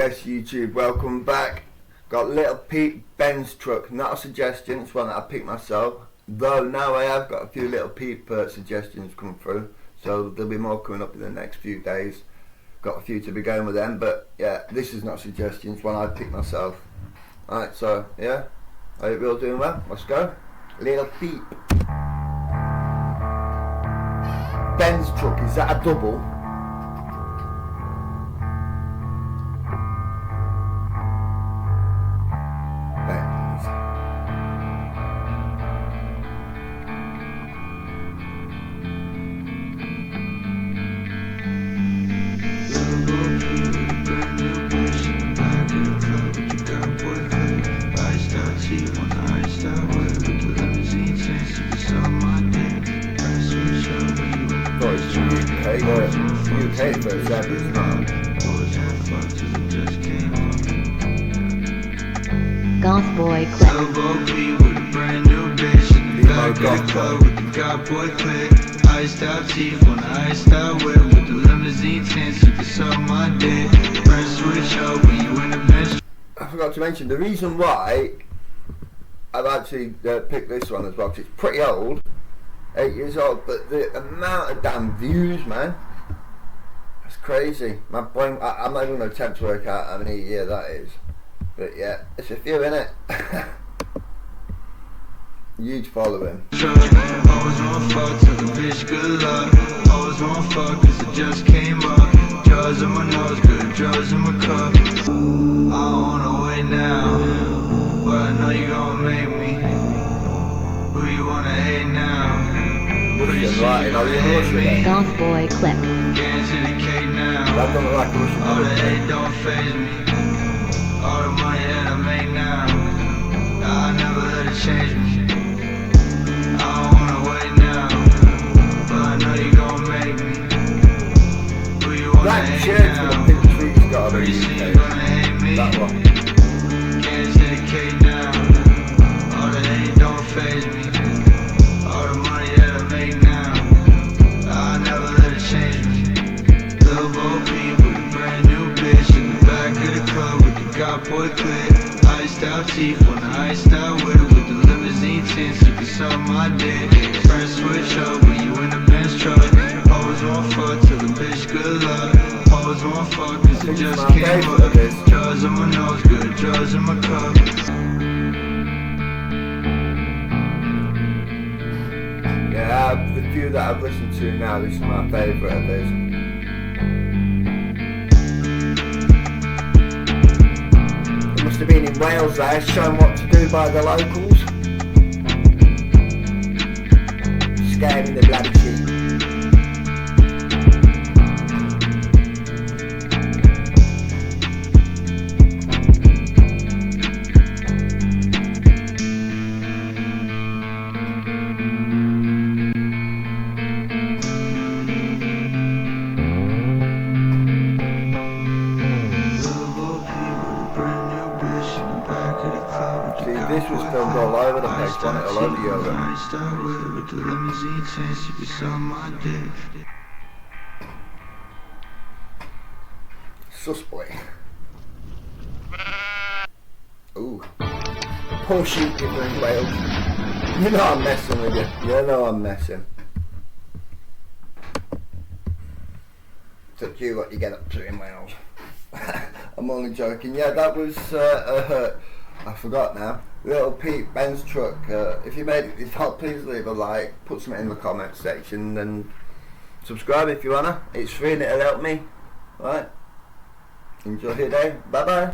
Yes, YouTube, welcome back. Got little Peep Benz truck, not a suggestion, it's one that I picked myself. Though now I have got a few little Peep suggestions come through, so there'll be more coming up in the next few days. Got a few to be going with them, but yeah, this is not suggestions, one I picked myself. Alright, so yeah, I hope you're all doing well. Let's go. Little Peep. Benz truck, is that a double? UK first service now. Goth boy clip. Iced out teeth on the iced out whip with the limousine tints. You can suck my dick. Press switch up when you in the Benz. I forgot to mention the reason why I've actually picked this one as well, because it's pretty old, 8 years old, but the amount of damn views, man, that's crazy. My brain, I'm not even going to attempt to work out how many years that is, but yeah, it's a few, innit? Huge following. Always wanna fuck, tell the bitch good luck. Always wanna fuck, cause it just came up. Drugs in my nose, good drugs in my cup. I don't wanna wait now, but I know you gon' make me. Who you wanna hate now? Goth boy clip. Get into the cake now. All the hate don't faze me. All the money that I make now, I never let it change me. I don't wanna wait now, but I know you gon' make me. Who you wanna hate now? Pretty soon you gonna hate me. Get into the cake now. All the hate don't faze me. All the money that I make now, I never let it change me. Little Bo Peep with a brand new bitch in the back of the club with the God boy clip. Iced out teeth on the iced out whip with the limousine tints. You can suck my dick. Press switch up when you in the Benz truck. Always wanna fuck till the bitch good luck. Always wanna fuck cause it just came up. Drugs in my nose, good drugs in my cup. Yeah, the few that I've listened to now, this is my favourite of his. It must have been in Wales there, shown what to do by the locals. Scaring the bloody sheep. This was filmed all over the place, wasn't it? All over Europe. Suspect. Ooh. Poor sheep people in Wales. You know I'm messing with you. You know I'm messing. It's up to you what you get up to in Wales. I'm only joking. Yeah, that was I forgot now. Little Peep Benz truck. If you made it this far, please leave a like, put something in the comment section, and subscribe if you wanna. It's free and it'll help me. Right? Enjoy your day. Bye bye.